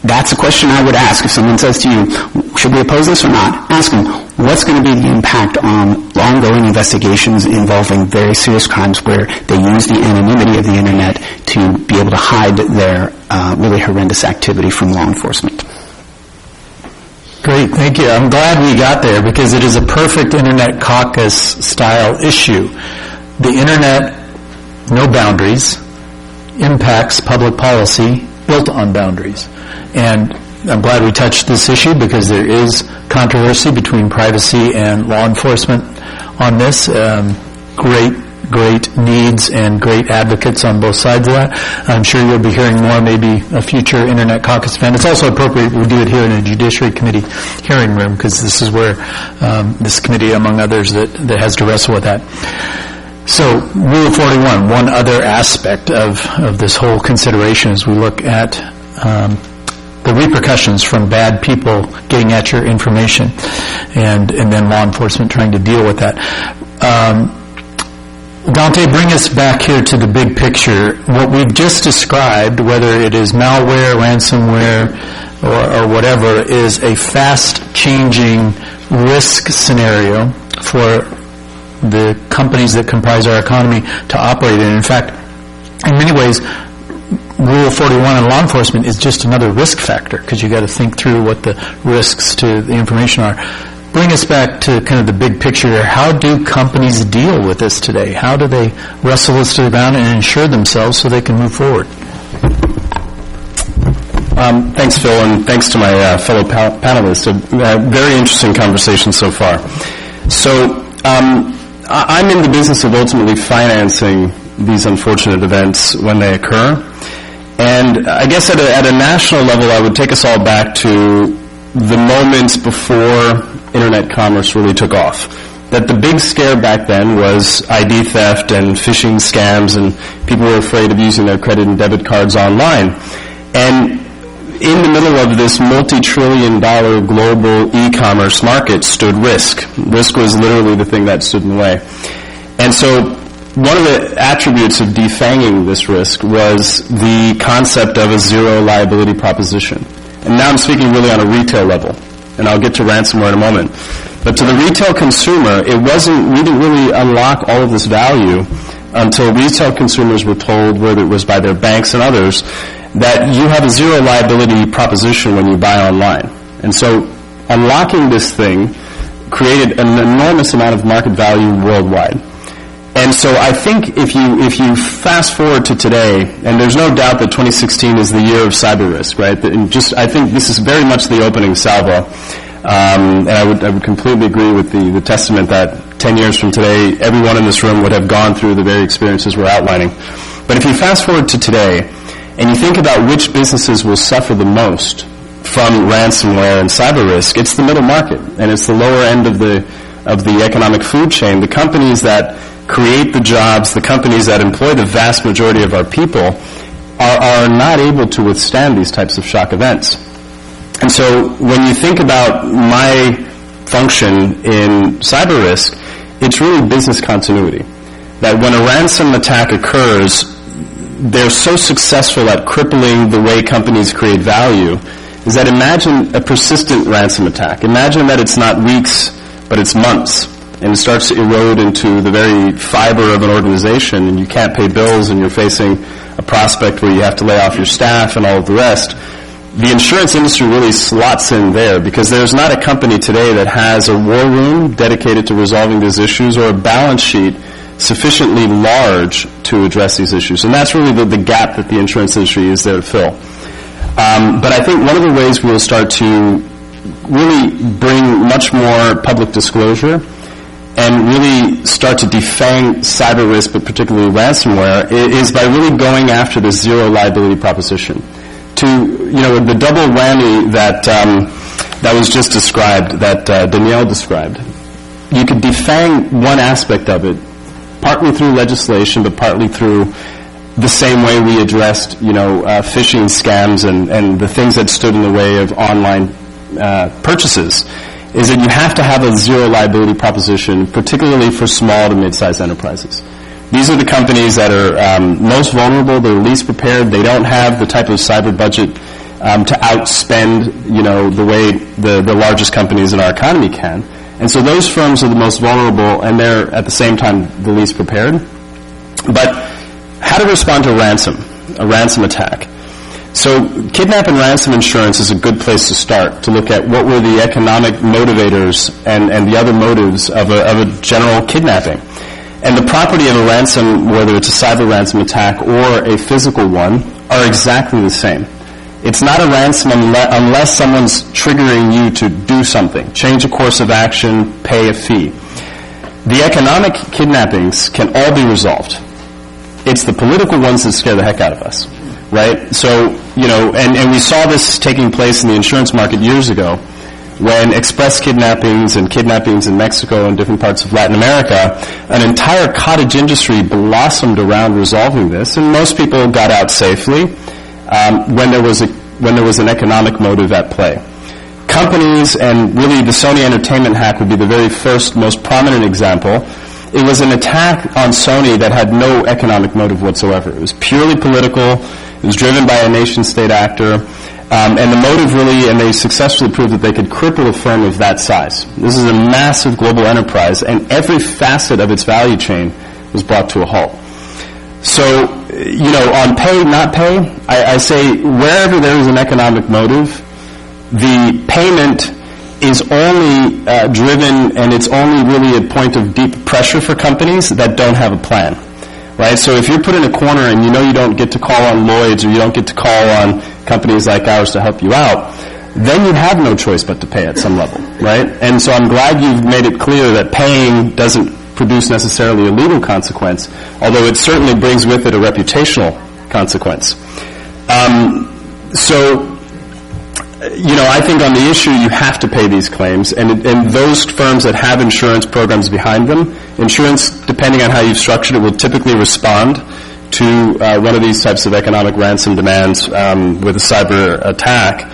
that's a question I would ask if someone says to you, should we oppose this or not? Ask them, what's going to be the impact on ongoing investigations involving very serious crimes where they use the anonymity of the Internet to be able to hide their really horrendous activity from law enforcement? Great, thank you. I'm glad we got there because it is a perfect Internet caucus style issue. The Internet, no boundaries, impacts public policy built on boundaries. And I'm glad we touched this issue because there is controversy between privacy and law enforcement on this. Great needs and great advocates on both sides of that. I'm sure you'll be hearing more, maybe a future Internet Caucus event. It's also appropriate we do it here in a Judiciary Committee hearing room because this is where this committee, among others, that has to wrestle with that. So, Rule 41, one other aspect of this whole consideration as we look at the repercussions from bad people getting at your information and then law enforcement trying to deal with that. Dante, bring us back here to the big picture. What we've just described, whether it is malware, ransomware, or whatever, is a fast-changing risk scenario for the companies that comprise our economy to operate in. In fact, in many ways, Rule 41 in law enforcement is just another risk factor because you got to think through what the risks to the information are. Bring us back to kind of the big picture here. How do companies deal with this today? How do they wrestle this to the ground and ensure themselves so they can move forward? Thanks, Phil, and thanks to my fellow panelists. A very interesting conversation so far. So I'm in the business of ultimately financing these unfortunate events when they occur. And I guess at a national level, I would take us all back to the moments before Internet commerce really took off. That the big scare back then was ID theft and phishing scams, and people were afraid of using their credit and debit cards online. And in the middle of this multi-trillion-dollar global e-commerce market stood risk. Risk was literally the thing that stood in the way. And so one of the attributes of defanging this risk was the concept of a zero liability proposition. And now I'm speaking really on a retail level, and I'll get to ransomware in a moment. But to the retail consumer, we didn't really unlock all of this value until retail consumers were told, whether it was by their banks and others, that you have a zero liability proposition when you buy online. And so unlocking this thing created an enormous amount of market value worldwide. And so I think if you fast forward to today, and there's no doubt that 2016 is the year of cyber risk, right? And I think this is very much the opening salvo. And I would completely agree with the testament that 10 years from today, everyone in this room would have gone through the very experiences we're outlining. But if you fast forward to today, and you think about which businesses will suffer the most from ransomware and cyber risk, it's the middle market, and it's the lower end of the economic food chain. The companies that create the jobs, the companies that employ the vast majority of our people are not able to withstand these types of shock events. And so when you think about my function in cyber risk, it's really business continuity. That when a ransom attack occurs, they're so successful at crippling the way companies create value, is that imagine a persistent ransom attack. Imagine that it's not weeks, but it's months, and it starts to erode into the very fiber of an organization, and you can't pay bills, and you're facing a prospect where you have to lay off your staff and all of the rest. The insurance industry really slots in there, because there's not a company today that has a war room dedicated to resolving these issues or a balance sheet sufficiently large to address these issues. And that's really the gap that the insurance industry is there to fill. But I think one of the ways we'll start to really bring much more public disclosure and really start to defang cyber risk, but particularly ransomware, is by really going after this zero liability proposition. The double whammy that was just described, that Danielle described, you could defang one aspect of it, partly through legislation, but partly through the same way we addressed, phishing scams and the things that stood in the way of online purchases, is that you have to have a zero liability proposition, particularly for small to mid-sized enterprises. These are the companies that are most vulnerable, they're least prepared, they don't have the type of cyber budget to outspend, the way the largest companies in our economy can. And so those firms are the most vulnerable, and they're, at the same time, the least prepared. But how to respond to a ransom attack? So kidnap and ransom insurance is a good place to start, to look at what were the economic motivators and the other motives of a general kidnapping. And the property of a ransom, whether it's a cyber ransom attack or a physical one, are exactly the same. It's not a ransom unless someone's triggering you to do something, change a course of action, pay a fee. The economic kidnappings can all be resolved. It's the political ones that scare the heck out of us, right? So, and we saw this taking place in the insurance market years ago, when express kidnappings and kidnappings in Mexico and different parts of Latin America, an entire cottage industry blossomed around resolving this, and most people got out safely when there was an economic motive at play. Companies, and really the Sony Entertainment hack would be the very first, most prominent example. It was an attack on Sony that had no economic motive whatsoever. It was purely political. It was driven by a nation-state actor. And the motive really, and they successfully proved that they could cripple a firm of that size. This is a massive global enterprise, and every facet of its value chain was brought to a halt. So, on pay, not pay, I say wherever there is an economic motive, the payment is only driven, and it's only really a point of deep pressure for companies that don't have a plan. Right? So if you're put in a corner and you don't get to call on Lloyd's or you don't get to call on companies like ours to help you out, then you have no choice but to pay at some level, right? And so I'm glad you've made it clear that paying doesn't produce necessarily a legal consequence, although it certainly brings with it a reputational consequence. I think on the issue you have to pay these claims, and those firms that have insurance programs behind them, insurance, depending on how you've structured it, will typically respond to one of these types of economic ransom demands with a cyber attack.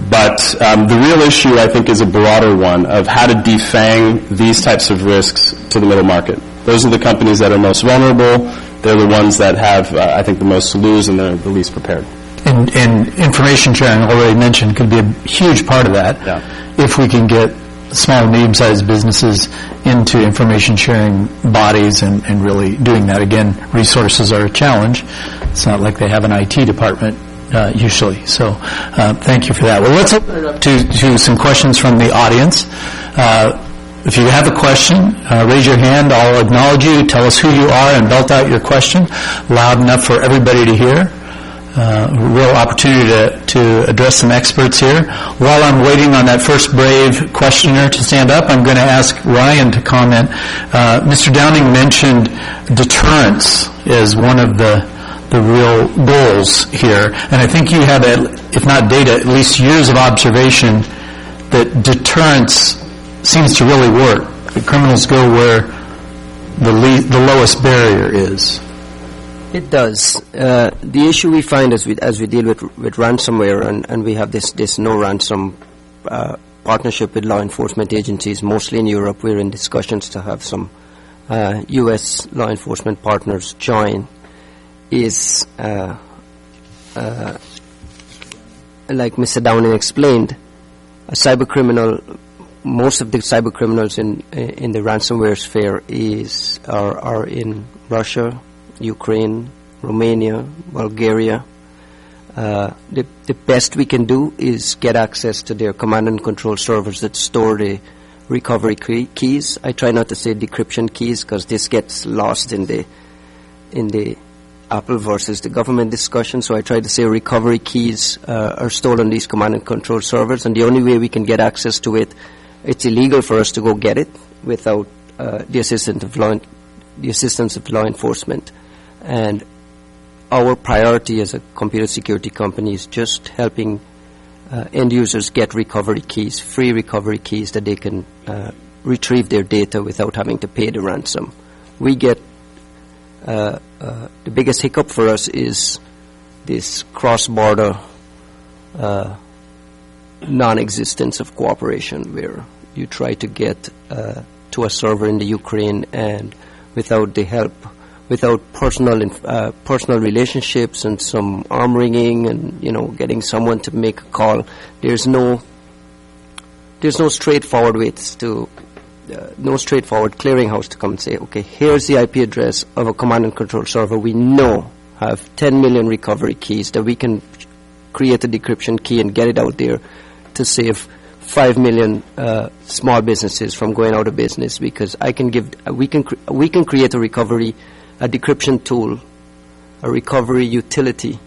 But the real issue, I think, is a broader one of how to defang these types of risks to the middle market. Those are the companies that are most vulnerable. They're the ones that have, I think, the most to lose, and they're the least prepared. And information sharing, already mentioned, could be a huge part of that. Yeah. If we can get small and medium-sized businesses into information sharing bodies and really doing that. Again, resources are a challenge. It's not like they have an IT department usually. So thank you for that. Well, let's open it up to some questions from the audience. if you have a question, raise your hand. I'll acknowledge you. Tell us who you are and belt out your question loud enough for everybody to hear. Real opportunity to address some experts here. While I'm waiting on that first brave questioner to stand up, I'm going to ask Ryan to comment. Mr. Downing mentioned deterrence as one of the real goals here. And I think you have, if not data, at least years of observation that deterrence seems to really work. The criminals go where the lowest barrier is. It does. The issue we find as we deal with ransomware, and we have this no ransom partnership with law enforcement agencies, mostly in Europe. We're in discussions to have some U.S. law enforcement partners join. Is like Mr. Downing explained, a cybercriminal. Most of the cybercriminals in the ransomware sphere are in Russia, Ukraine, Romania, Bulgaria. The best we can do is get access to their command and control servers that store the recovery keys. I try not to say decryption keys because this gets lost in the Apple versus the government discussion. So I try to say recovery keys are stored on these command and control servers, and the only way we can get access to it, it's illegal for us to go get it without the assistance of law enforcement. And our priority as a computer security company is just helping end users get recovery keys, free recovery keys that they can retrieve their data without having to pay the ransom. We get the biggest hiccup for us is this cross-border non-existence of cooperation, where you try to get to a server in the Ukraine, and without the help, without personal relationships and some arm wringing and getting someone to make a call, there's no straightforward ways to no straightforward clearinghouse to come and say, okay, here's the IP address of a command and control server we know have 10 million recovery keys that we can create a decryption key and get it out there to save 5 million small businesses from going out of business, because we can create a decryption tool, a recovery utility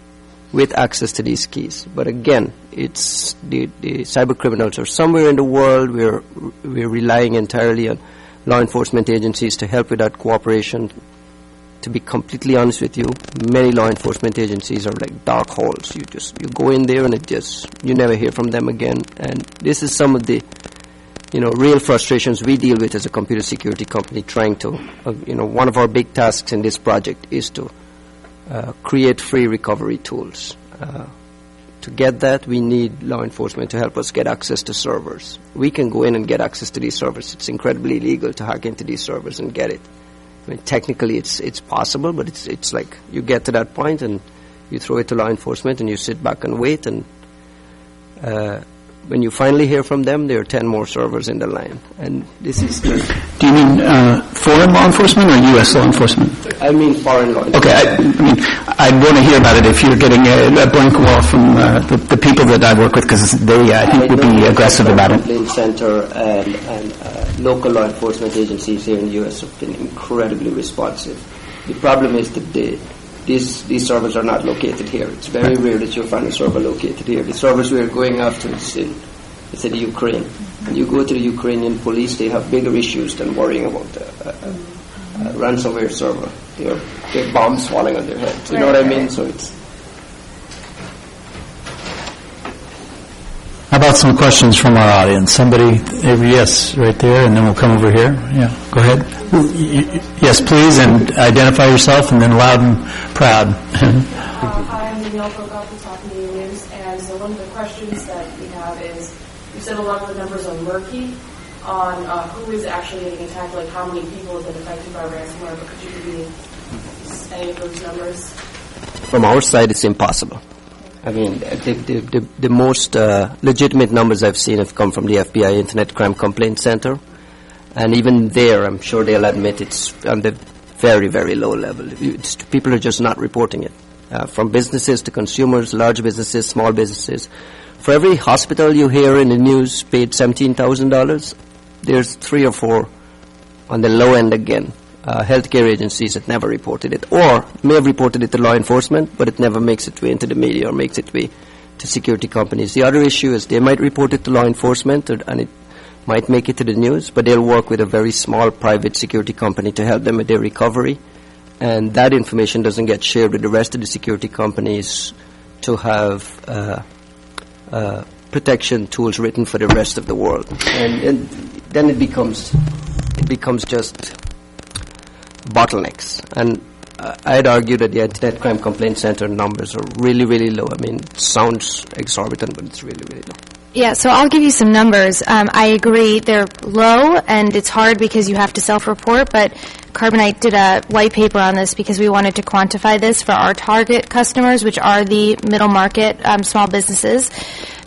with access to these keys. But again, it's the cyber criminals are somewhere in the world. We're relying entirely on law enforcement agencies to help with that cooperation. To be completely honest with you, many law enforcement agencies are like dark holes. You go in there and you never hear from them again. And this is some of the real frustrations we deal with as a computer security company, trying to one of our big tasks in this project is to create free recovery tools. To get that, we need law enforcement to help us get access to servers. We can go in and get access to these servers. It's incredibly illegal to hack into these servers and get it. I mean, technically it's possible, but it's like you get to that point and you throw it to law enforcement and you sit back and wait, and when you finally hear from them, there are 10 more servers in the line. And this is... Do you mean foreign law enforcement or U.S. law enforcement? I mean foreign law enforcement. Okay, I'd want to hear about it if you're getting a blank wall from the people that I work with, because they, I think, would be aggressive about it. The complaint center and local law enforcement agencies here in the U.S. have been incredibly responsive. The problem is that these servers are not located here. It's very rare that you'll find a server located here. The servers we're going after is in the Ukraine. When you go to the Ukrainian police, they have bigger issues than worrying about a ransomware server. They have bombs falling on their heads. You know what I mean? So it's... How about some questions from our audience? Somebody, yes, right there, and then we'll come over here. Yeah, go ahead. Yes, please, and identify yourself, and then loud and proud. I'm Danielle Prokop with Talking Aliens, and so one of the questions that we have is, you said a lot of the numbers are murky on who is actually getting attacked, like how many people have been affected by ransomware, but could you give me any of those numbers? From our side, it's impossible. I mean, the most legitimate numbers I've seen have come from the FBI Internet Crime Complaint Center. And even there, I'm sure they'll admit it's on the very, very low level. People are just not reporting it. From businesses to consumers, large businesses, small businesses. For every hospital you hear in the news paid $17,000, there's 3 or 4 on the low end again. Healthcare agencies that never reported it, or may have reported it to law enforcement, but it never makes its way into the media or makes its way to security companies. The other issue is they might report it to law enforcement, and it might make it to the news, but they'll work with a very small private security company to help them with their recovery, and that information doesn't get shared with the rest of the security companies to have protection tools written for the rest of the world. And then it becomes just bottlenecks. And I'd argue that the Internet Crime Complaint Center numbers are really, really low. I mean, it sounds exorbitant, but it's really, really low. Yeah, so I'll give you some numbers. I agree they're low, and it's hard because you have to self-report, but Carbonite did a white paper on this because we wanted to quantify this for our target customers, which are the middle market small businesses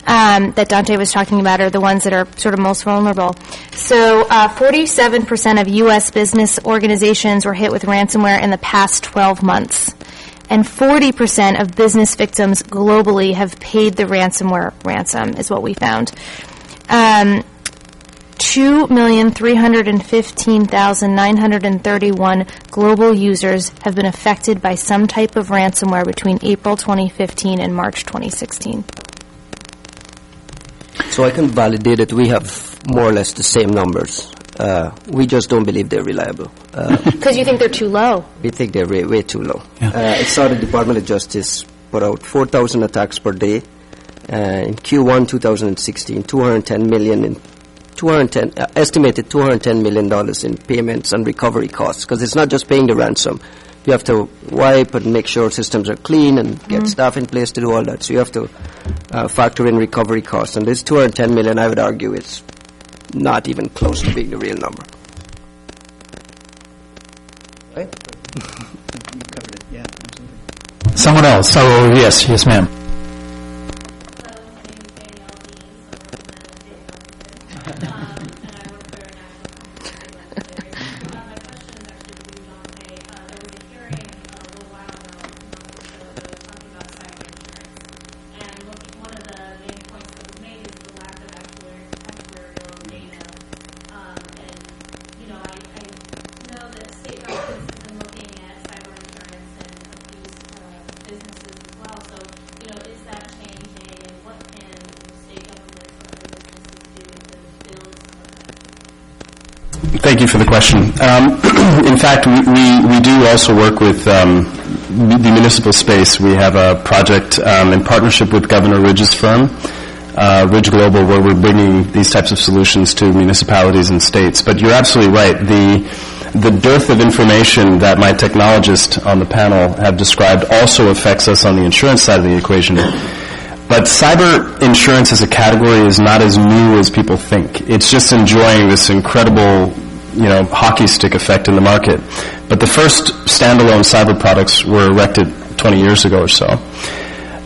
that Dante was talking about, are the ones that are sort of most vulnerable. So 47% of U.S. business organizations were hit with ransomware in the past 12 months. And 40% of business victims globally have paid the ransomware ransom, is what we found. 2,315,931 global users have been affected by some type of ransomware between April 2015 and March 2016. So I can validate that we have more or less the same numbers. We just don't believe they're reliable. Because you think they're too low? We think they're way too low. Yeah. I saw the Department of Justice put out 4,000 attacks per day. In Q1 2016, estimated $210 million in payments and recovery costs, because it's not just paying the ransom. You have to wipe and make sure systems are clean and get staff in place to do all that. So you have to factor in recovery costs. And this $210 million, I would argue, is not even close to being the real number. Right? You covered it, yeah, absolutely. Someone else. Oh, yes, ma'am. Thank you for the question. In fact, we do also work with the municipal space. We have a project in partnership with Governor Ridge's firm, Ridge Global, where we're bringing these types of solutions to municipalities and states. But you're absolutely right. The dearth of information that my technologists on the panel have described also affects us on the insurance side of the equation. But cyber insurance as a category is not as new as people think. It's just enjoying this incredible, hockey stick effect in the market. But the first standalone cyber products were erected 20 years ago or so.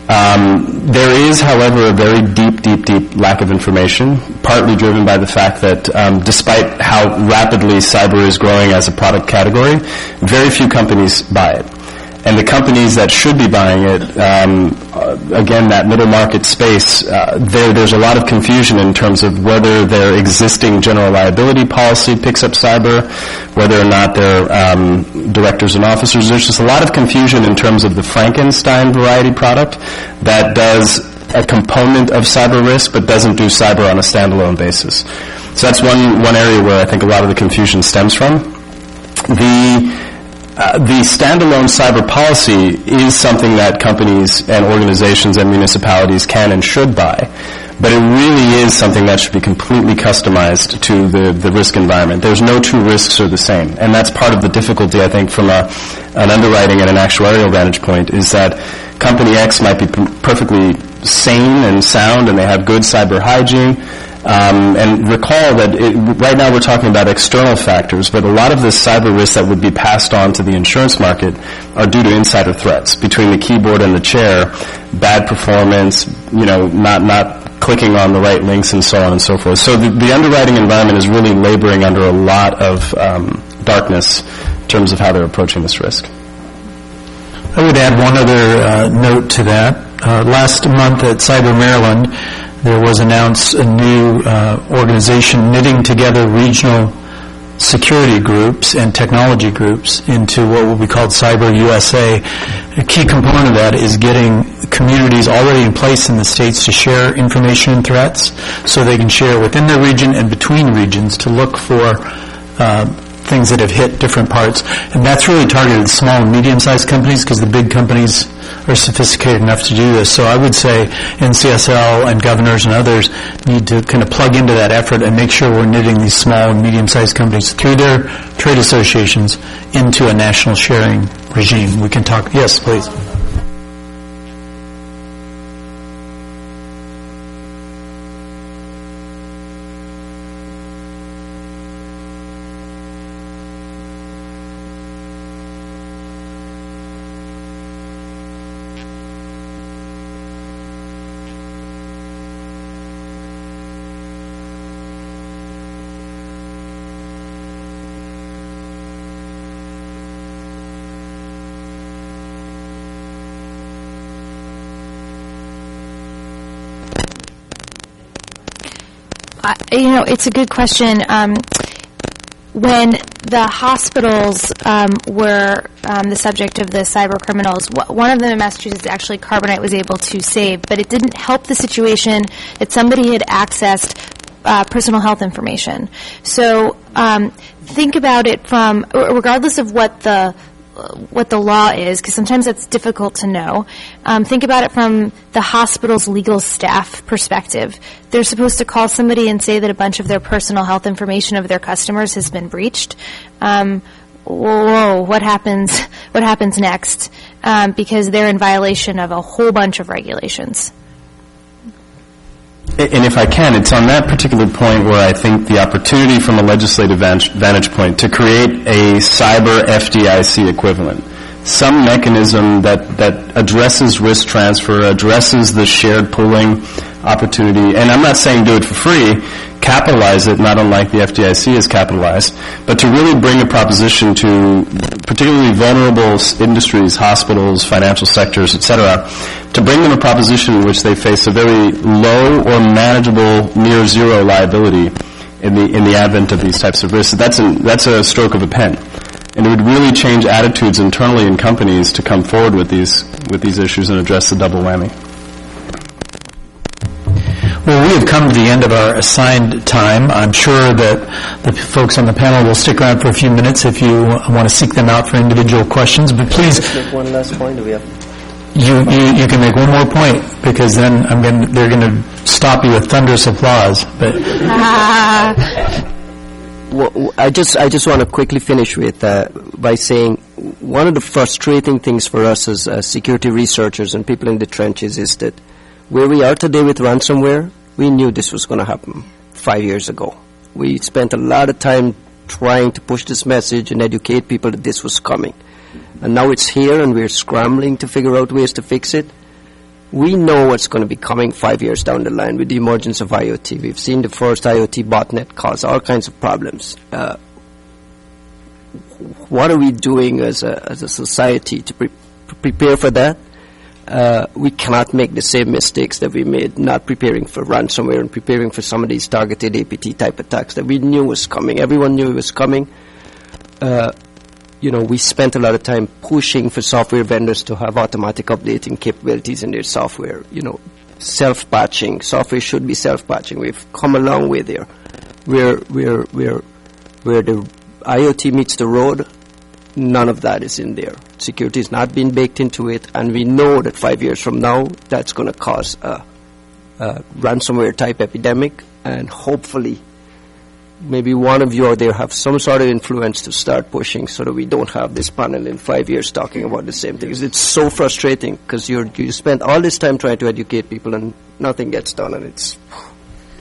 There is, however, a very deep lack of information, partly driven by the fact that despite how rapidly cyber is growing as a product category, very few companies buy it. And the companies that should be buying it, again, that middle market space, there's a lot of confusion in terms of whether their existing general liability policy picks up cyber, whether or not their directors and officers. There's just a lot of confusion in terms of the Frankenstein variety product that does a component of cyber risk but doesn't do cyber on a standalone basis. So that's one area where I think a lot of the confusion stems from. The standalone cyber policy is something that companies and organizations and municipalities can and should buy, but it really is something that should be completely customized to the risk environment. There's no two risks are the same, and that's part of the difficulty, I think, from an underwriting and an actuarial vantage point, is that Company X might be perfectly sane and sound, and they have good cyber hygiene. And recall that right now we're talking about external factors, but a lot of the cyber risks that would be passed on to the insurance market are due to insider threats between the keyboard and the chair, bad performance, not clicking on the right links and so on and so forth. So the underwriting environment is really laboring under a lot of darkness in terms of how they're approaching this risk. I would add one other note to that. Last month at Cyber Maryland, there was announced a new organization knitting together regional security groups and technology groups into what will be called Cyber USA. A key component of that is getting communities already in place in the states to share information and threats so they can share within their region and between regions to look for things that have hit different parts. And that's really targeted at small and medium-sized companies because the big companies are sophisticated enough to do this. So I would say NCSL and governors and others need to kind of plug into that effort and make sure we're knitting these small and medium-sized companies through their trade associations into a national sharing regime. We can talk. Yes, please. It's a good question. When the hospitals were the subject of the cyber criminals, one of them in Massachusetts, actually, Carbonite was able to save, but it didn't help the situation that somebody had accessed personal health information. So think about it from, regardless of what the law is, because sometimes that's difficult to know. Think about it from the hospital's legal staff perspective. They're supposed to call somebody and say that a bunch of their personal health information of their customers has been breached. Whoa, what happens next? Because they're in violation of a whole bunch of regulations. And if I can, it's on that particular point where I think the opportunity from a legislative vantage point to create a cyber FDIC equivalent, some mechanism that addresses risk transfer, addresses the shared pooling opportunity, and I'm not saying do it for free, capitalize it, not unlike the FDIC is capitalized, but to really bring a proposition to particularly vulnerable industries, hospitals, financial sectors, etc., to bring them a proposition in which they face a very low or manageable near zero liability in the advent of these types of risks. That's a stroke of a pen. And it would really change attitudes internally in companies to come forward with these issues and address the double whammy. Well, we have come to the end of our assigned time. I'm sure that the folks on the panel will stick around for a few minutes if you want to seek them out for individual questions. But please, Just make one last point. Do we have? You can make one more point because then they're going to stop you with thunderous applause. But Well, I just want to quickly finish with by saying one of the frustrating things for us as security researchers and people in the trenches is that where we are today with ransomware, we knew this was going to happen 5 years ago. We spent a lot of time trying to push this message and educate people that this was coming. And now it's here and we're scrambling to figure out ways to fix it. We know what's going to be coming 5 years down the line with the emergence of IoT. We've seen the first IoT botnet cause all kinds of problems. What are we doing as a society to prepare for that? We cannot make the same mistakes that we made not preparing for ransomware and preparing for some of these targeted APT type attacks that we knew was coming. Everyone knew it was coming. We spent a lot of time pushing for software vendors to have automatic updating capabilities in their software. Self-patching. Software should be self-patching. We've come a long way there. Where the IoT meets the road, none of that is in there. Security is not being baked into it, and we know that 5 years from now, that's going to cause a ransomware-type epidemic, and hopefully maybe one of you out there have some sort of influence to start pushing so that we don't have this panel in 5 years talking about the same things. It's so frustrating because you spend all this time trying to educate people and nothing gets done, and it's...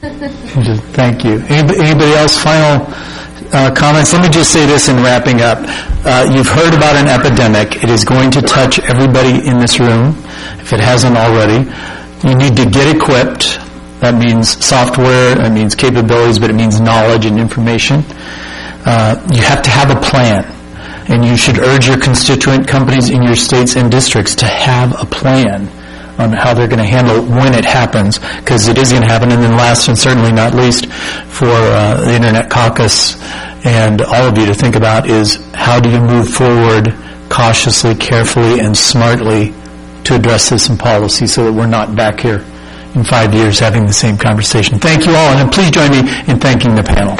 Thank you. Anybody else? Final comments? Let me just say this in wrapping up. You've heard about an epidemic. It is going to touch everybody in this room, if it hasn't already. You need to get equipped. That means software, that means capabilities, but it means knowledge and information. You have to have a plan, and you should urge your constituent companies in your states and districts to have a plan on how they're going to handle when it happens, because it is going to happen. And then last and certainly not least for the Internet Caucus and all of you to think about is how do you move forward cautiously, carefully, and smartly to address this in policy so that we're not back here in 5 years having the same conversation. Thank you all, and please join me in thanking the panel.